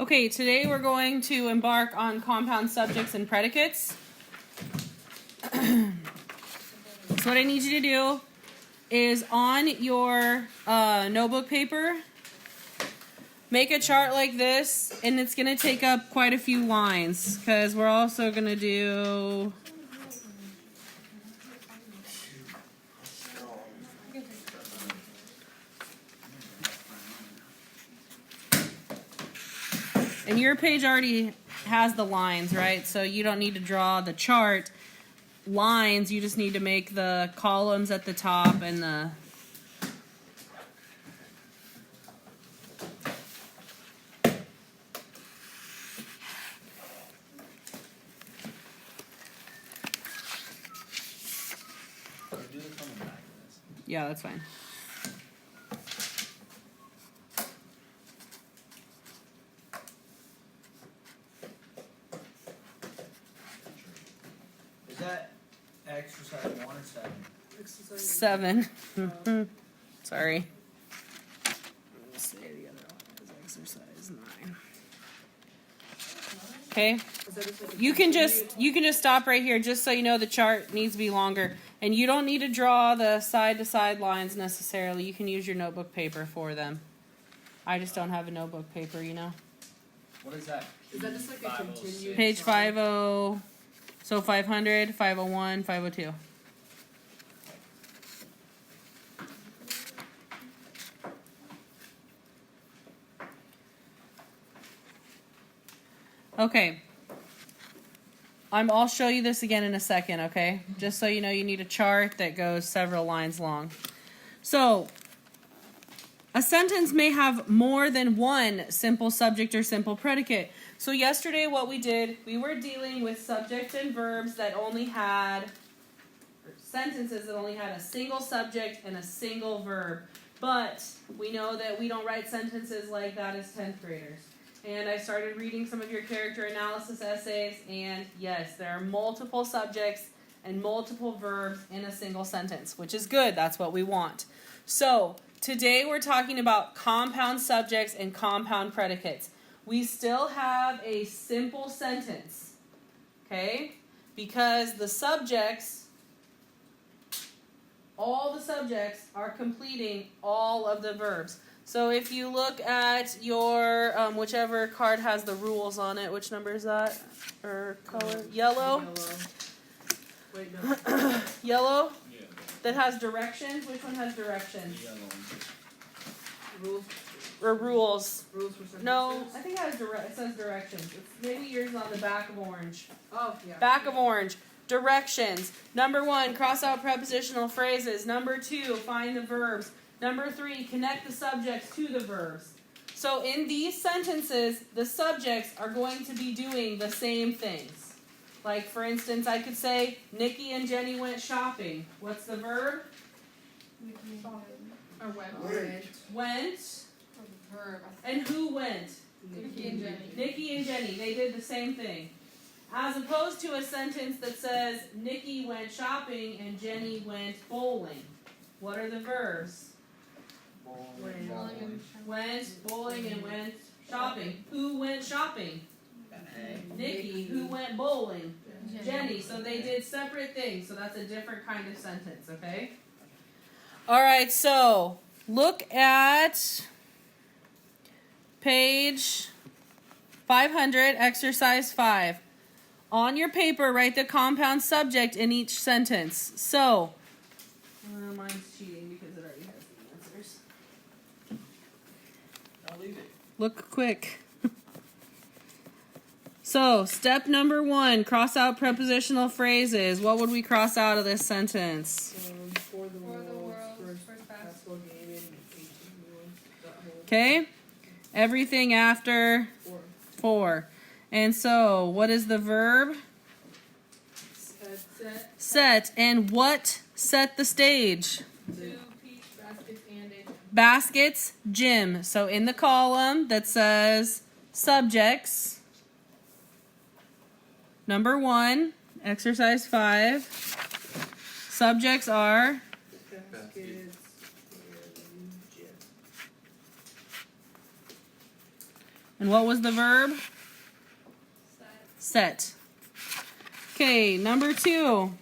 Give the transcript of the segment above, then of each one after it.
Okay, today we're going to embark on compound subjects and predicates. So what I need you to do is on your notebook paper, make a chart like this, and it's going to take up quite a few lines because we're also going to do... And your page already has the lines, right? So you don't need to draw the chart lines. You just need to make the columns at the top and the... Yeah, that's fine. Is that exercise 1 or 7? Exercise 7. Sorry. Let's say the other one is exercise 9. Okay. You can just stop right here, just so you know the chart needs to be longer, and you don't need to draw the side-to-side lines necessarily. You can use your notebook paper for them. I just don't have a notebook paper, you know. What is that? Is that just like a continued Page 50. So 500, 501, 502. Okay. I'll show you this again in a second, okay? Just so you know, you need a chart that goes several lines long. So, a sentence may have more than one simple subject or simple predicate. So yesterday what we did, we were dealing with subjects and verbs that only had, or sentences that only had a single subject and a single verb. But we know that we don't write sentences like that as 10th graders. And I started reading some of your character analysis essays, and yes, there are multiple subjects and multiple verbs in a single sentence, which is good. That's what we want. So today we're talking about compound subjects and compound predicates. We still have a simple sentence, okay? Because the subjects, all the subjects are completing all of the verbs. So if you look at your, whichever card has the rules on it, which number is that? Or color? Yellow? Wait, no. Yellow? Yeah. That has directions? Which one has directions? Rules. Or rules? Rules for sentences? No, I think it says directions. Maybe yours is on the back of orange. Oh, yeah. Back of orange. Directions. Number 1, cross out prepositional phrases. Number 2, find the verbs. Number 3, connect the subjects to the verbs. So in these sentences, the subjects are going to be doing the same things. Like, for instance, I could say, Nikki and Jenny went shopping. What's the verb? Or went. Went. Verb. And who went? Nikki and Jenny. Nikki and Jenny. They did the same thing. As opposed to a sentence that says, Nikki went shopping and Jenny went bowling. What are the verbs? Went bowling and went shopping. Who went shopping? Nikki. Who went bowling? Jenny. So they did separate things. So that's a different kind of sentence, okay? All right, so look at page 500, exercise 5. On your paper, write the compound subject in each sentence. So, mine's cheating because it already has the answers. I'll leave it. Look quick. So, step number 1, cross out prepositional phrases. What would we cross out of this sentence? For the world, first basketball game in 1821. Okay? Everything after 4. And so, what is the verb? Set. And what set the stage? 2 peach baskets and a Baskets, gym. So in the column that says subjects, number 1, exercise 5, subjects are baskets and gym. And what was the verb? Set. Okay, number 2.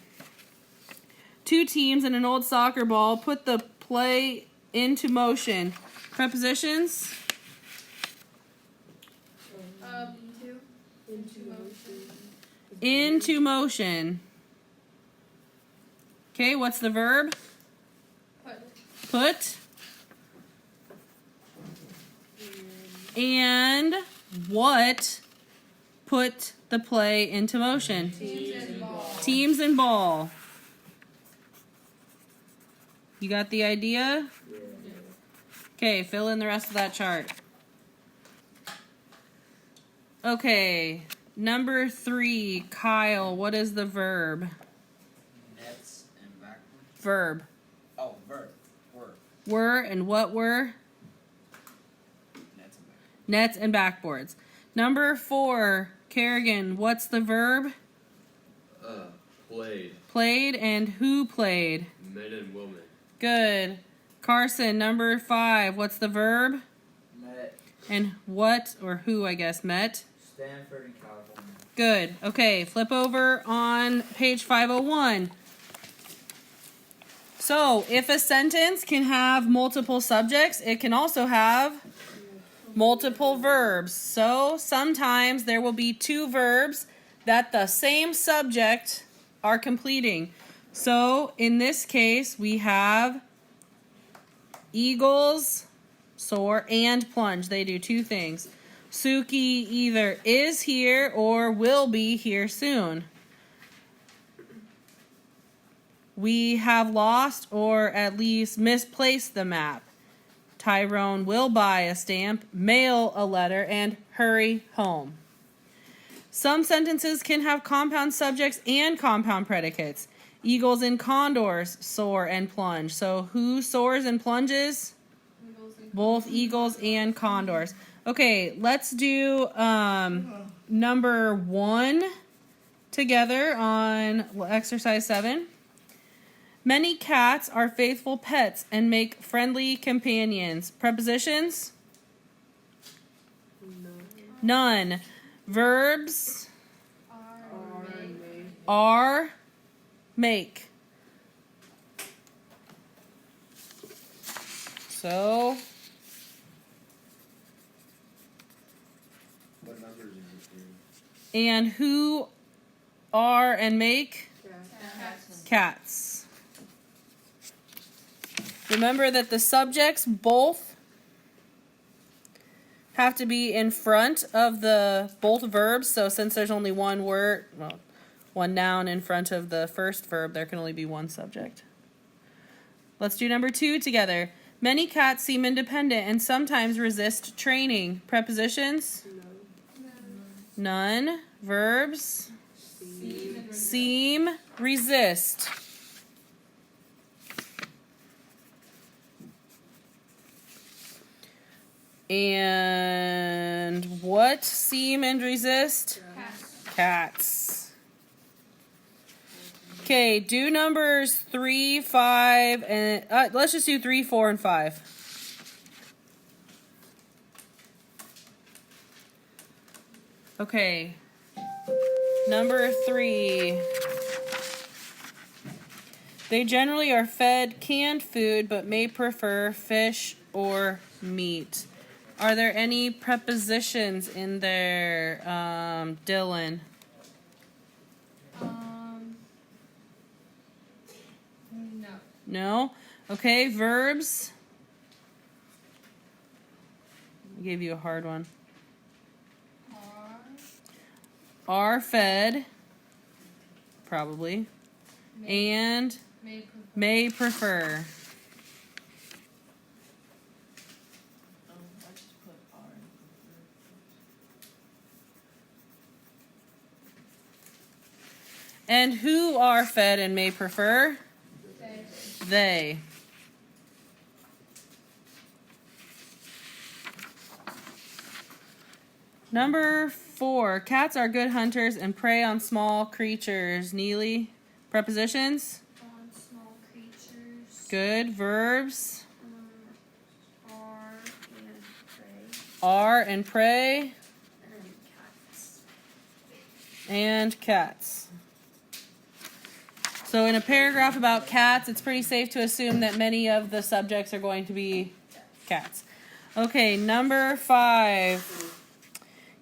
2 teams and an old soccer ball put the play into motion. Prepositions? Into motion. Okay, what's the verb? Put. And what put the play into motion? Teams and ball. You got the idea? Okay, fill in the rest of that chart. Okay, number 3, Kyle, what is the verb? Nets and backwards. Verb. Oh, verb. Were and what were? Nets and backwards. Nets and backboards. Number 4, Kerrigan, what's the verb? Played. Played and who played? Men and women. Good. Carson, number 5, what's the verb? Met. And what or who, I guess, met? Stanford and California. Good. Okay, flip over on page 501. So, if a sentence can have multiple subjects, it can also have multiple verbs. So, sometimes there will be 2 verbs that the same subject are completing. So, in this case, we have eagles, soar, and plunge. They do 2 things. Suki either is here or will be here soon. We have lost or at least misplaced the map. Tyrone will buy a stamp, mail a letter, and hurry home. Some sentences can have compound subjects and compound predicates. Eagles and condors soar and plunge. So who soars and plunges? Both eagles and condors. Okay, let's do number 1 together on exercise 7. Many cats are faithful pets and make friendly companions. Prepositions? None. Verbs? Are, make. So, What numbers is it in? and who are and make? Cats. Remember that the subjects both have to be in front of the both verbs. So since there's only one word, well, one noun in front of the first verb, there can only be one subject. Let's do number 2 together. Many cats seem independent and sometimes resist training. Prepositions? None. Verbs? Seem, resist. And what seem and resist? Cats. Okay, do numbers 3, 5, and let's just do 3, 4, and 5. Okay. Number 3. They generally are fed canned food but may prefer fish or meat. Are there any prepositions in there, Dylan? No. No? Okay, verbs. I gave you a hard one. Are fed, probably, and may prefer. I just put R. And who are fed and may prefer? They. Number 4. Cats are good hunters and prey on small creatures. Neely. Prepositions? On small creatures. Good. Verbs? Are and prey. are and prey And cats. and cats. So in a paragraph about cats, it's pretty safe to assume that many of the subjects are going to be cats. Okay, number 5.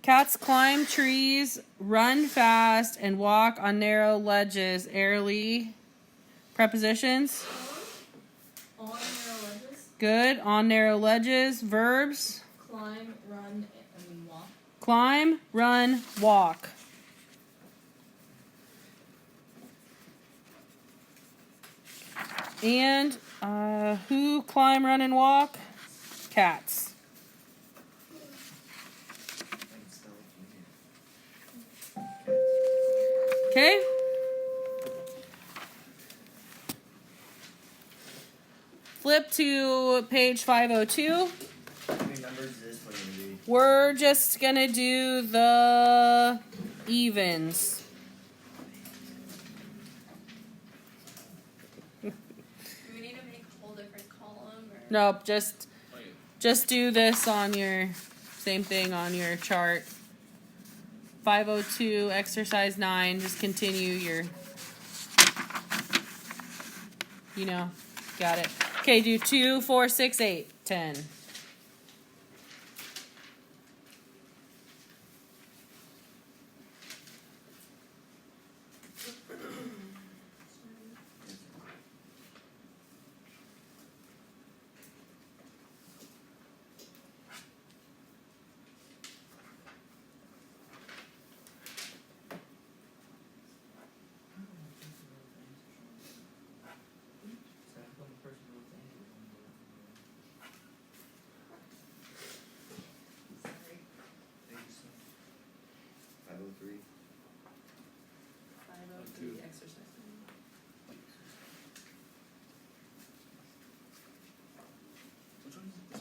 Cats climb trees, run fast, and walk on narrow ledges. Airly. Prepositions. On narrow ledges. Good. On narrow ledges. Verbs. Climb, run, and walk. Climb, run, walk. And who climb, run, and walk? Cats. Okay? Flip to page 502. How many numbers is this one gonna be? We're just going to do the evens. Do we need to make a whole different column? Or? Nope, just do this on your same thing on your chart. 502 exercise 9, just continue your, got it. Okay, do 2, 4, 6, 8, 10. Sorry. 503. 503 exercise. Which one is it?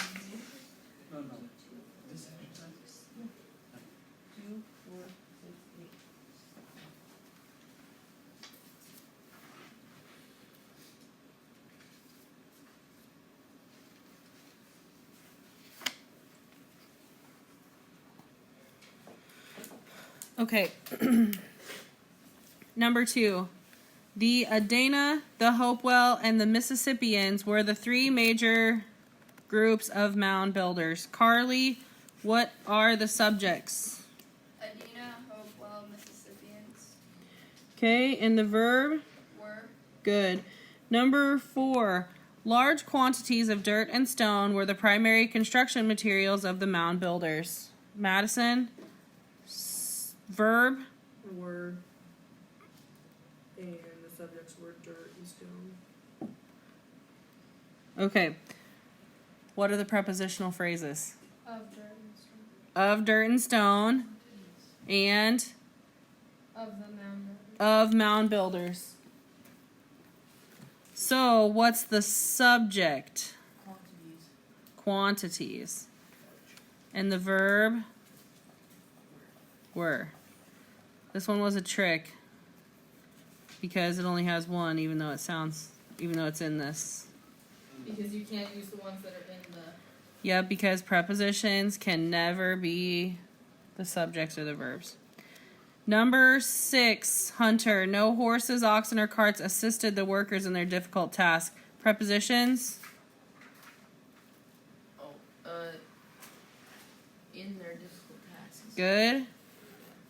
This one? No. This exercise? 2, 4, 6, 8. Okay. Number 2. The Adana, the Hopewell, and the Mississippians were the 3 major groups of mound builders. Carly, what are the subjects? Adina, Hopewell, Mississippians. Okay, and the verb? Were. Good. Number 4. Large quantities of dirt and stone were the primary construction materials of the mound builders. Madison? Verb? Were, and the subjects were dirt and stone. Okay. What are the prepositional phrases? Of dirt and stone. Of dirt and stone and Of the mound. of mound builders. So, what's the subject? Quantities. Quantities. And the verb? Were. This one was a trick because it only has one, even though it's in this. Because you can't use the ones that are in the. Yeah, because prepositions can never be the subjects or the verbs. Number 6, Hunter. No horses, oxen, or carts assisted the workers in their difficult task. Prepositions? In their difficult tasks. Good.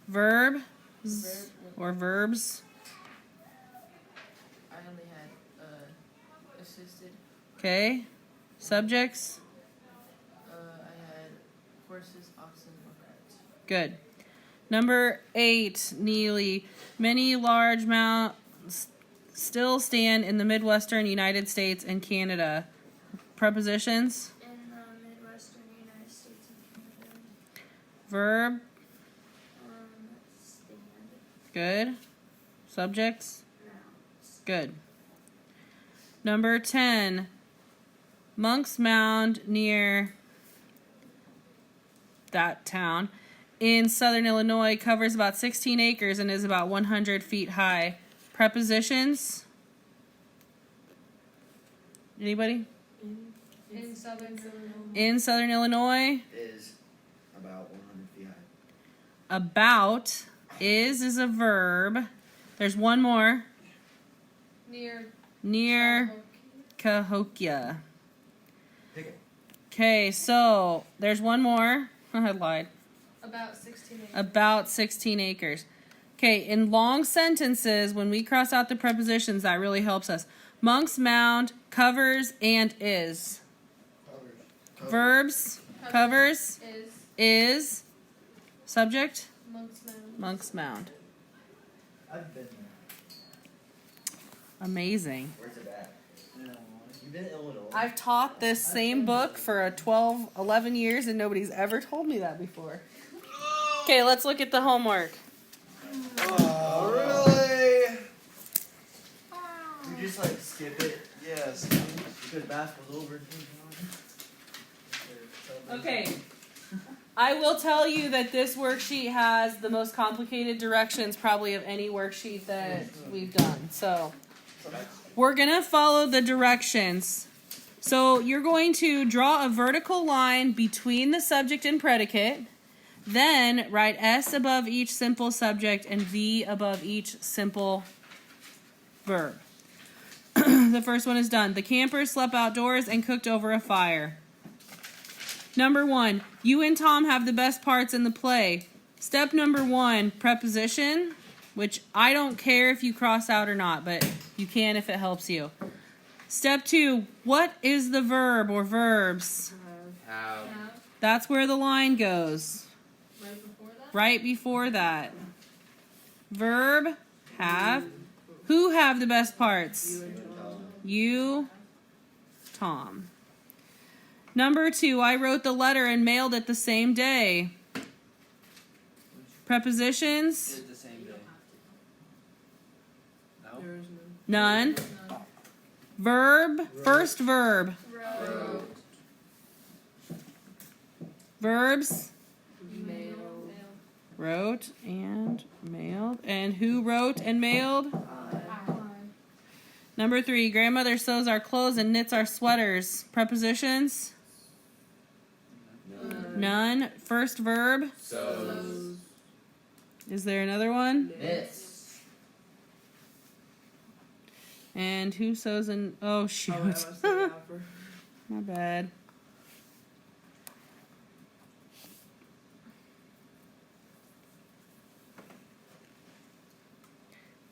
Verb? Verb. Or verbs? I only had assisted. Okay. Subjects? I had horses, oxen, or carts. Good. Number 8, Neely. Many large mounds still stand in the Midwestern United States and Canada. Prepositions? In the Midwestern United States and Canada. Verb? Stand. Good. Subjects? Nouns. Good. Number 10. Monk's Mound near that town in southern Illinois covers about 16 acres and is about 100 feet high. Prepositions? Anybody? In southern Illinois. In Southern Illinois. Is about 100 feet high. About is a verb. There's one more. Near Cahokia. Pickle. Okay, so there's one more. I lied. about 16 acres. About 16 acres. Okay, in long sentences, when we cross out the prepositions, that really helps us. Monk's Mound covers and is. Verbs covers is subject Monk's Mound. Monk's Mound. I've been there. Amazing. Where's it at? You've been in Illinois. I've taught this same book for 12, 11 years and nobody's ever told me that before. Okay, let's look at the homework. Oh, really? You just like skip it? Yes. Because basketball's over. Okay. I will tell you that this worksheet has the most complicated directions probably of any worksheet that we've done. So we're going to follow the directions. So you're going to draw a vertical line between the subject and predicate. Then write S above each simple subject and V above each simple verb. The first one is done. The campers slept outdoors and cooked over a fire. Number 1, you and Tom have the best parts in the play. Step number 1, preposition, which I don't care if you cross out or not, but you can if it helps you. Step 2, what is the verb or verbs? Have. That's where the line goes. Right before that? Right before that. Verb, have. Who have the best parts? You, Tom. Number 2, I wrote the letter and mailed it the same day. Prepositions? Did the same day. No? There is None. Verb, first verb. Road. Verbs, Mail. wrote and mailed. And who wrote and mailed? Number 3, grandmother sews our clothes and knits our sweaters. Prepositions? None. First verb? So. Is there another one? Knits. And who sews and... Oh, shoot. Oh, I must say after. My bad.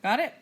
Got it?